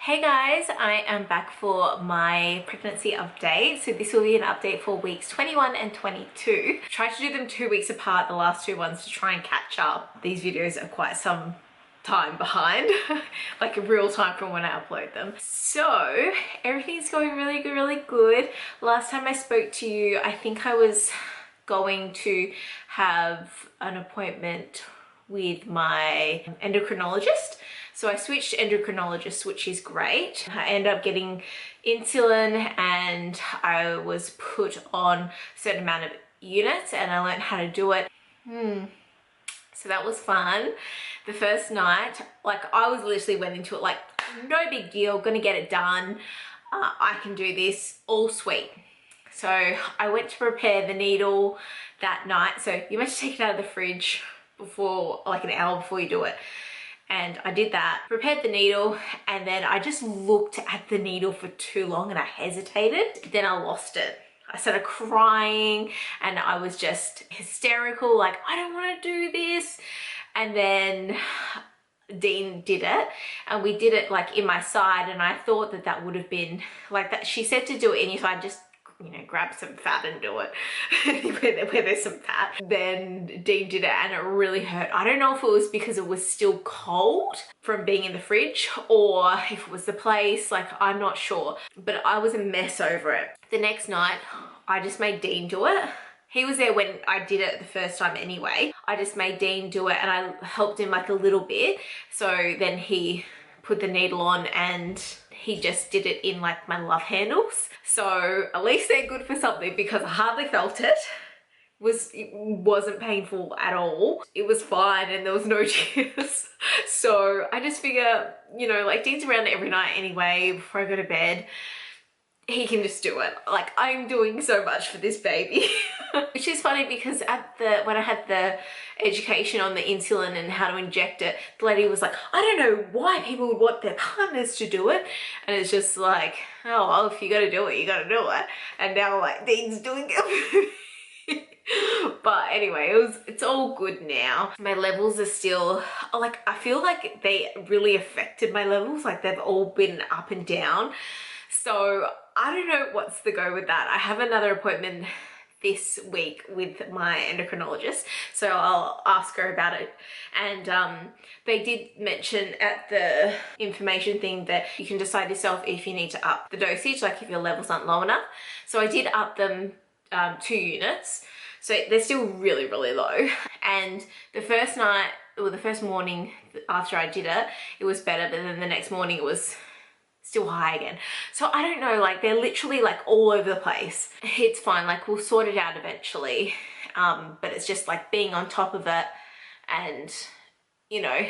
Hey guys, I am back for my pregnancy update. So this will be an update for weeks 21 and 22. Tried to do them 2 weeks apart, the last two ones, to try and catch up. These videos are quite some time behind, like in real time from when I upload them. So everything's going really good. Last time I spoke to you, I think I was going to have an appointment with my endocrinologist. So I switched endocrinologists, which is great. I ended up getting insulin and I was put on a certain amount of units and I learned how to do it. So that was fun. The first night, like I was literally went into it like, no big deal, gonna get it done. I can do this, all sweet. So I went to prepare the needle that night. So you must take it out of the fridge before, like an hour before you do it. And I did that, prepared the needle, and then I just looked at the needle for too long and I hesitated. Then I lost it. I started crying and I was just hysterical, like, I don't want to do this. And then Dean did it and we did it like in my side, and I thought that that would have been like that. She said to do it in your side, just, you know, grab some fat and do it where there's some fat. Then Dean did it and it really hurt. I don't know if it was because it was still cold from being in the fridge or if it was the place, like I'm not sure, but I was a mess over it. The next night I just made Dean do it. He was there when I did it the first time anyway. I just made Dean do it and I helped him like a little bit. So then he put the needle on and he just did it in like my love handles. So at least they're good for something because I hardly felt it. It wasn't painful at all. It was fine and there was no tears. So I just figure, you know, like Dean's around every night anyway before I go to bed. He can just do it. Like, I'm doing so much for this baby. Which is funny because when I had the education on the insulin and how to inject it, the lady was like, I don't know why people would want their partners to do it. And it's just like, oh, well, if you gotta do it, you gotta do it. And now like Dean's doing it. But anyway, it's all good now. My levels are still, like, I feel like they really affected my levels. Like they've all been up and down. So I don't know what's the go with that. I have another appointment this week with my endocrinologist, so I'll ask her about it. And they did mention at the information thing that you can decide yourself if you need to up the dosage, like if your levels aren't low enough. So I did up them 2 units. So they're still really low. And the first night, or the first morning after I did it, it was better, but then the next morning it was still high again. So I don't know, like they're literally like all over the place. It's fine, like we'll sort it out eventually. But it's just like being on top of it, and you know,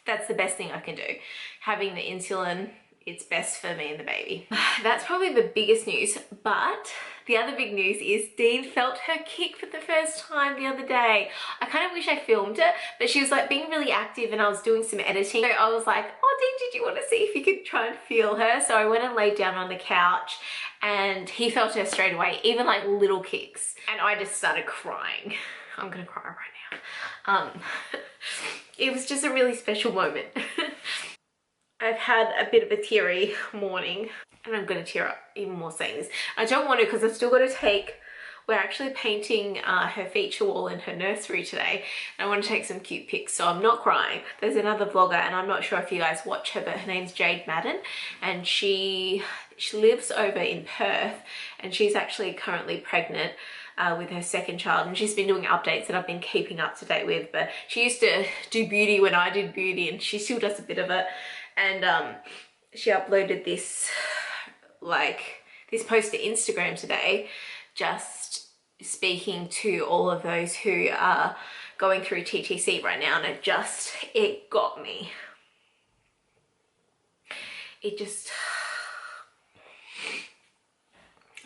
that's the best thing I can do. Having the insulin, it's best for me and the baby. That's probably the biggest news, but the other big news is Dean felt her kick for the first time the other day. I kind of wish I filmed it, but she was like being really active and I was doing some editing. So I was like, oh Dean, did you want to see if you could try and feel her? So I went and laid down on the couch and he felt her straight away, even like little kicks. And I just started crying. I'm gonna cry right now. It was just a really special moment. I've had a bit of a teary morning and I'm going to tear up even more saying this. I don't want to because I've still got to take, we're actually painting her feature wall in her nursery today. And I want to take some cute pics, so I'm not crying. There's another vlogger and I'm not sure if you guys watch her, but her name's Jade Madden and she lives over in Perth and she's actually currently pregnant with her second child, and she's been doing updates that I've been keeping up to date with. But she used to do beauty when I did beauty and she still does a bit of it. And she uploaded this post to Instagram today, just speaking to all of those who are going through TTC right now, and it got me. It just,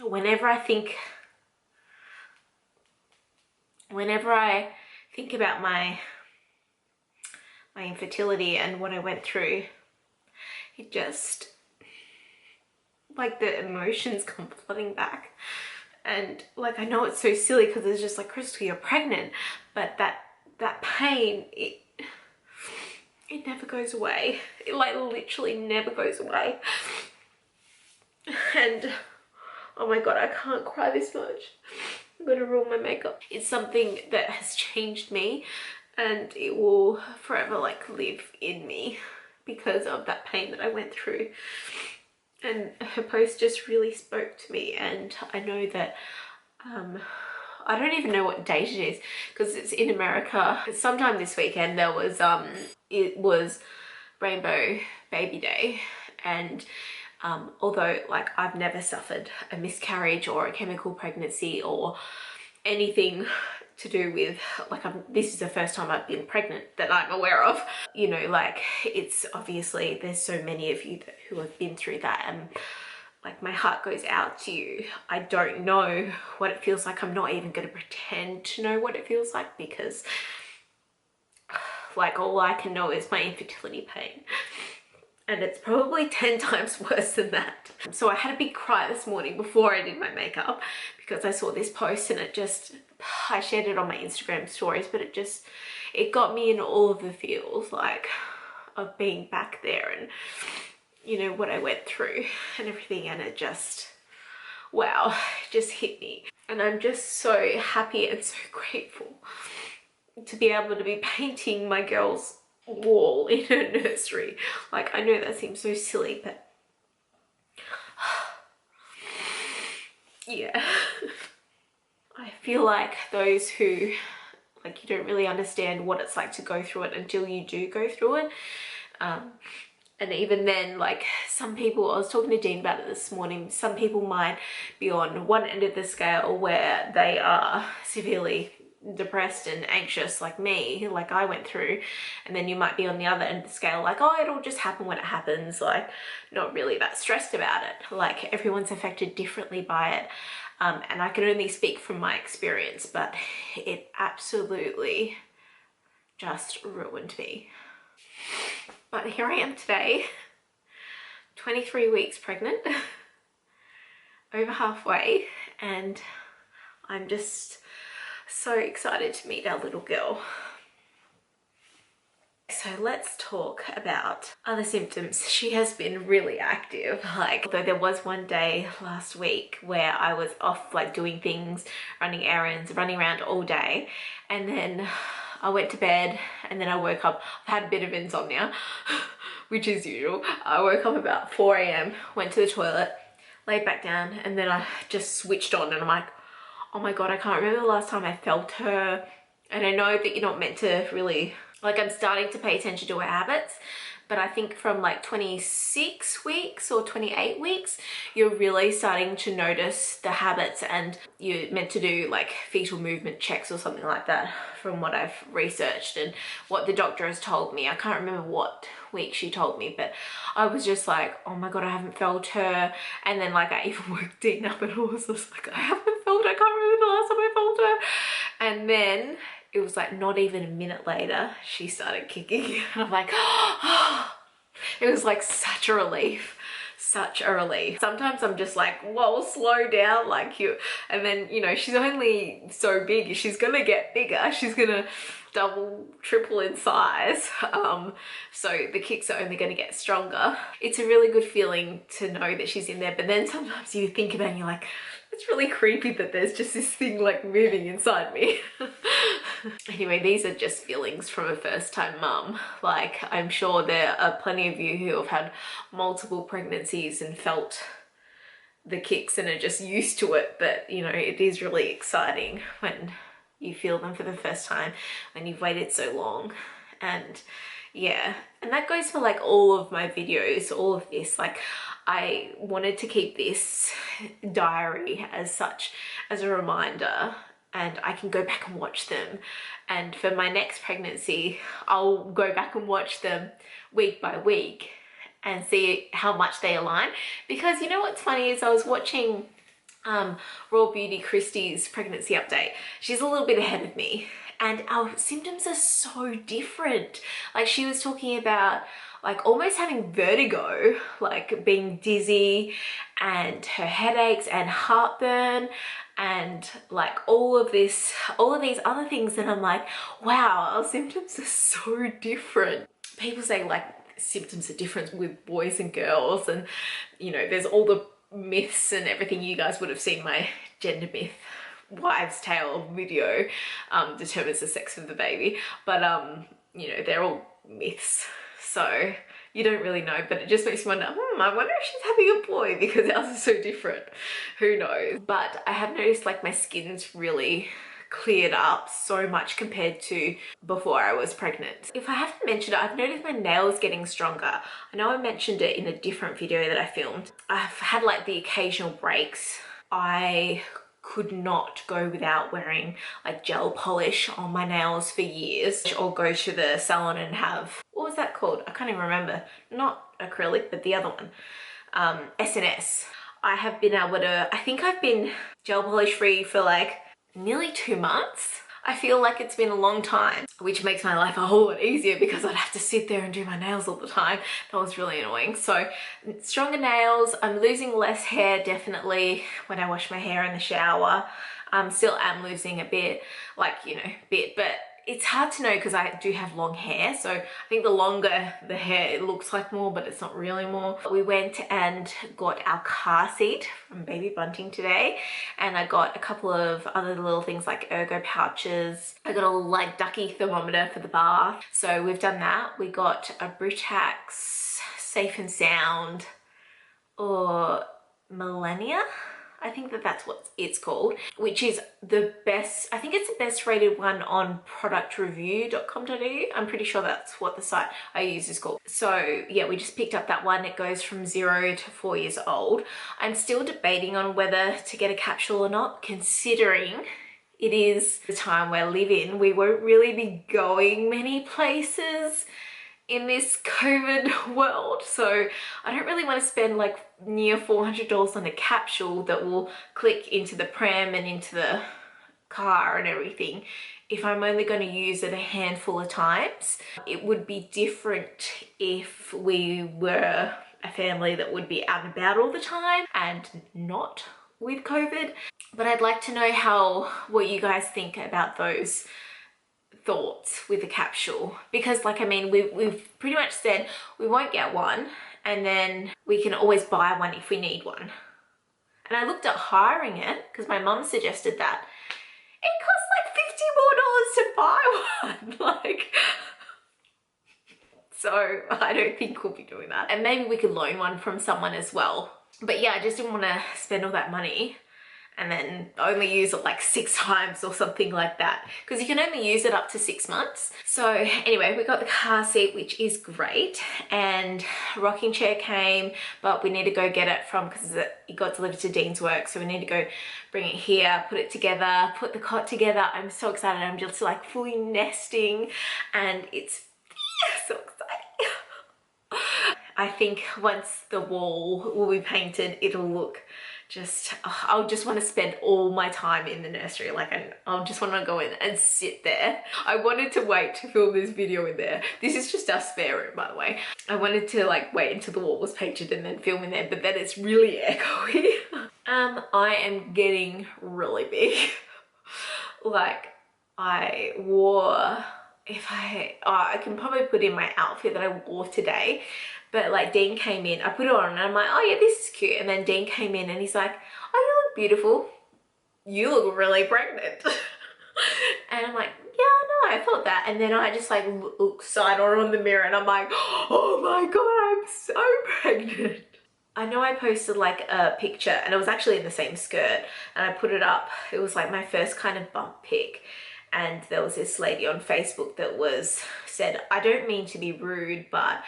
whenever I think about my infertility and what I went through, it just, like the emotions come flooding back. And like, I know it's so silly because it's just like, Crystal, you're pregnant, but that pain, it never goes away. It like literally never goes away. And oh my god, I can't cry this much. I'm gonna ruin my makeup. It's something that has changed me, and it will forever like live in me because of that pain that I went through. And her post just really spoke to me, and I know that I don't even know what date it is because it's in America. Sometime this weekend there was it was Rainbow Baby Day, and although like I've never suffered a miscarriage or a chemical pregnancy or anything to do with like this is the first time I've been pregnant that I'm aware of, you know, like it's obviously there's so many of you who have been through that, and like my heart goes out to you. I don't know what it feels like. I'm not even going to pretend to know what it feels like because like all I can know is my infertility pain, and it's probably 10 times worse than that. So I had a big cry this morning before I did my makeup because I saw this post, and it just, I shared it on my Instagram stories, but it got me in all of the feels like of being back there and you know what I went through and everything, and it just, wow, it just hit me. And I'm just so happy and so grateful to be able to be painting my girl's wall in her nursery. Like, I know that seems so silly, but yeah. I feel like those who, like, you don't really understand what it's like to go through it until you do go through it. And even then, like some people, I was talking to Dean about it this morning, some people might be on one end of the scale where they are severely depressed and anxious like me, like I went through, and then you might be on the other end of the scale like, oh, it'll just happen when it happens, like not really that stressed about it. Like everyone's affected differently by it, and I can only speak from my experience, but it absolutely just ruined me. But here I am today, 23 weeks pregnant, over halfway, and I'm just so excited to meet our little girl. So let's talk about other symptoms. She has been really active. Like, although there was one day last week where I was off like doing things, running errands, running around all day, and then I went to bed, and then I woke up. I've had a bit of insomnia, which is usual. I woke up about 4 AM, went to the toilet, laid back down, and then I just switched on, and I'm like, oh my god, I can't remember the last time I felt her. And I know that you're not meant to really, like, I'm starting to pay attention to her habits, but I think from like 26 weeks or 28 weeks, you're really starting to notice the habits, and you're meant to do like fetal movement checks or something like that from what I've researched and what the doctor has told me. I can't remember what week she told me, but I was just like, oh my god, I haven't felt her. And then like I even woke Dean up and I was just like, I haven't felt her, I can't remember the last time I felt her. And then it was like not even a minute later, she started kicking. And I'm like, oh, it was like such a relief. Such a relief. Sometimes I'm just like, whoa, slow down, like you. And then, you know, she's only so big. She's gonna get bigger. She's gonna double, triple in size. So the kicks are only gonna get stronger. It's a really good feeling to know that she's in there. But then sometimes you think about it and you're like, it's really creepy that there's just this thing like moving inside me. Anyway, these are just feelings from a first-time mum. Like, I'm sure there are plenty of you who have had multiple pregnancies and felt the kicks and are just used to it, but you know, it is really exciting when you feel them for the first time, when you've waited so long. And yeah, and that goes for like all of my videos, all of this. Like, I wanted to keep this diary as such, as a reminder, and I can go back and watch them. And for my next pregnancy, I'll go back and watch them week by week and see how much they align. Because you know what's funny is I was watching Raw Beauty Christie's pregnancy update. She's a little bit ahead of me, and our symptoms are so different. Like, she was talking about like almost having vertigo, like being dizzy, and her headaches and heartburn, and like all of these other things. And I'm like, wow, our symptoms are so different. people say like symptoms are different with boys and girls, and you know, there's all the myths and everything. You guys would have seen my gender myth wives tale video, determines the sex of the baby, but you know, they're all myths, so you don't really know. But it just makes me wonder, I wonder if she's having a boy because ours is so different. Who knows? But I have noticed like my skin's really cleared up so much compared to before I was pregnant. If I haven't mentioned it, I've noticed my nails getting stronger. I know I mentioned it in a different video that I filmed. I've had like the occasional breaks. I could not go without wearing like gel polish on my nails for years, or go to the salon and have, what was that called? I can't even remember. Not acrylic, but the other one, SNS. I have been able to, I think I've been gel polish free for like nearly 2 months. I feel like it's been a long time, which makes my life a whole lot easier because I'd have to sit there and do my nails all the time. That was really annoying. So stronger nails, I'm losing less hair definitely when I wash my hair in the shower. Still am losing a bit, like, you know, bit, but it's hard to know because I do have long hair. So I think the longer the hair, it looks like more, but it's not really more. We went and got our car seat from Baby Bunting today, and I got a couple of other little things like ergo pouches. I got a little like ducky thermometer for the bath. So we've done that. We got a Britax Safe and Sound, or Millennia, I think that's what it's called, which is the best, I think it's the best rated one on productreview.com.au. I'm pretty sure that's what the site I use is called. So yeah, we just picked up that one. It goes from 0 to 4 years old. I'm still debating on whether to get a capsule or not, considering it is the time we're living. We won't really be going many places in this COVID world, so I don't really want to spend like near $400 on a capsule that will click into the pram and into the car and everything if I'm only going to use it a handful of times. It would be different if we were a family that would be out and about all the time and not with COVID. But I'd like to know what you guys think about those thoughts with the capsule, because like, I mean, we've pretty much said we won't get one, and then we can always buy one if we need one. And I looked at hiring it because my mum suggested that. It costs like $50 more to buy one. Like, so I don't think we'll be doing that. And maybe we could loan one from someone as well. But yeah, I just didn't want to spend all that money and then only use it like 6 times or something like that, because you can only use it up to 6 months. So anyway, we got the car seat, which is great, and rocking chair came, but we need to go get it from, because it got delivered to Dean's work, so we need to go bring it here, put it together, put the cot together. I'm so excited. I'm just like fully nesting, and it's so exciting. I think once the wall will be painted, it'll look just, I'll just want to spend all my time in the nursery. Like, I'll just want to go in and sit there. I wanted to wait to film this video in there. This is just our spare room, by the way. I wanted to like wait until the wall was painted and then film in there, but then it's really echoey. I am getting really big. Like, I wore, I can probably put in my outfit that I wore today. But like, Dean came in, I put it on and I'm like, oh yeah, this is cute. And then Dean came in and he's like, oh, you look beautiful. You look really pregnant. And I'm like, yeah, I know, I thought that. And then I just like look side on the mirror and I'm like, oh my God, I'm so pregnant. I know I posted like a picture, and it was actually in the same skirt, and I put it up. It was like my first kind of bump pic. And there was this lady on Facebook that said, I don't mean to be rude, but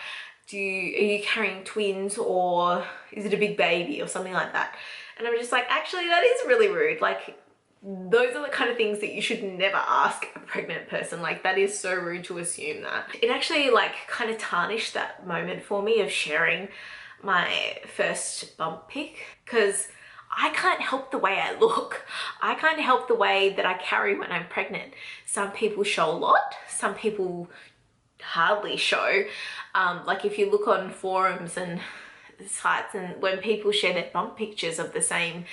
are you carrying twins, or is it a big baby or something like that? And I'm just like, actually, that is really rude. Like, those are the kind of things that you should never ask a pregnant person. Like, that is so rude to assume that. It actually like kind of tarnished that moment for me of sharing my first bump pic, because I can't help the way I look. I can't help the way that I carry when I'm pregnant. Some people show a lot, some people hardly show. Like, if you look on forums and sites, and when people share their bump pictures of the same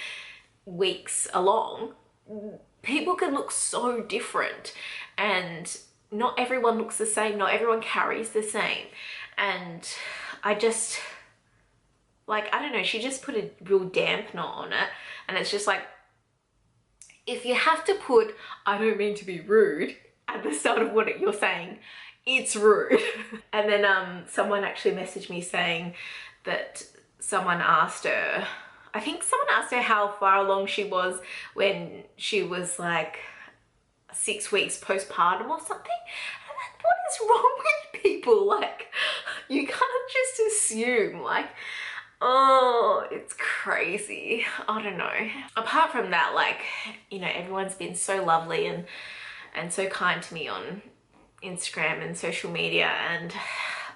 weeks along, people can look so different. And not everyone looks the same, not everyone carries the same. And I just, like, I don't know, she just put a real dampener on it. And it's just like, if you have to put, I don't mean to be rude, at the start of what you're saying, it's rude. And then someone actually messaged me saying that someone asked her, I think someone asked her how far along she was when she was like 6 weeks postpartum or something. And I'm like, what is wrong with people? Like, you can't just assume, like, oh, it's crazy. I don't know. Apart from that, like, you know, everyone's been so lovely and so kind to me on Instagram and social media, and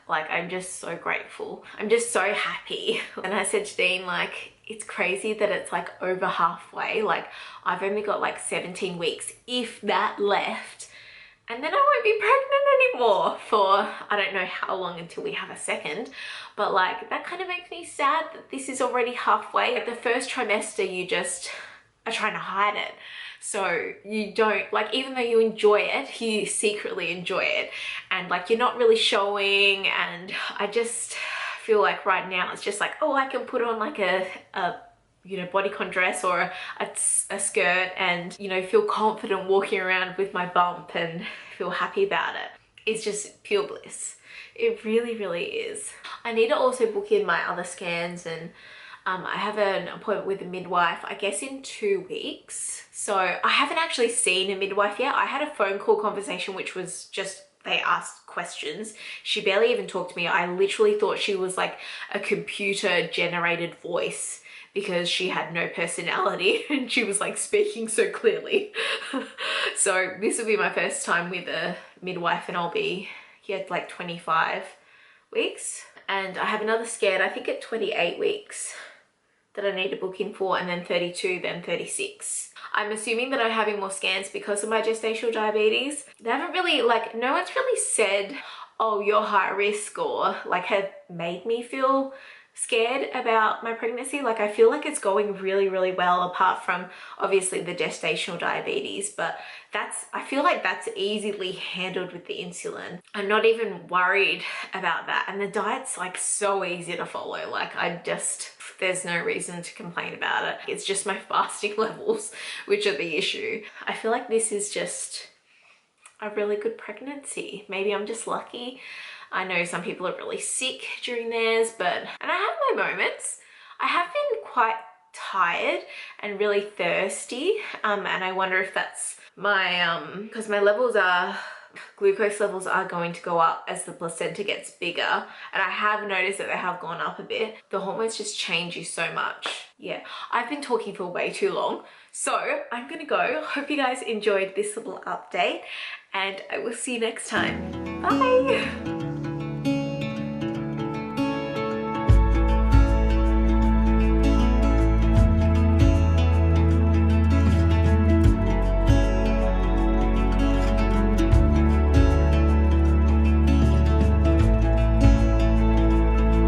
like, I'm just so grateful. I'm just so happy. And I said to Dean, like, it's crazy that it's like over halfway. Like, I've only got like 17 weeks, if that, left. And then I won't be pregnant anymore for, I don't know how long until we have a second. But like, that kind of makes me sad that this is already halfway. Like, the first trimester, you just are trying to hide it. So you don't, like, even though you enjoy it, you secretly enjoy it. And like, you're not really showing. And I just feel like right now it's just like, oh, I can put on like a you know, bodycon dress or a skirt and, you know, feel confident walking around with my bump and feel happy about it. It's just pure bliss. It really, really is. I need to also book in my other scans, and I have an appointment with a midwife, I guess in 2 weeks. So I haven't actually seen a midwife yet. I had a phone call conversation, which was just, they asked questions. She barely even talked to me. I literally thought she was like a computer generated voice because she had no personality and she was like speaking so clearly. So this will be my first time with a midwife, and I'll be here at like 25 weeks. And I have another scan, I think at 28 weeks, that I need to book in for, and then 32, then 36. I'm assuming that I'm having more scans because of my gestational diabetes. They haven't really, like, no one's really said, oh, you're high risk, or like have made me feel scared about my pregnancy. Like, I feel like it's going really, really well, apart from obviously the gestational diabetes, but I feel like that's easily handled with the insulin. I'm not even worried about that. And the diet's like so easy to follow. Like, there's no reason to complain about it. It's just my fasting levels, which are the issue. I feel like this is just a really good pregnancy. Maybe I'm just lucky. I know some people are really sick during theirs, and I have my moments. I have been quite tired and really thirsty, and I wonder if that's my, because my glucose levels are going to go up as the placenta gets bigger, and I have noticed that they have gone up a bit. The hormones just change you so much. Yeah, I've been talking for way too long, so I'm gonna go. Hope you guys enjoyed this little update, and I will see you next time. Bye!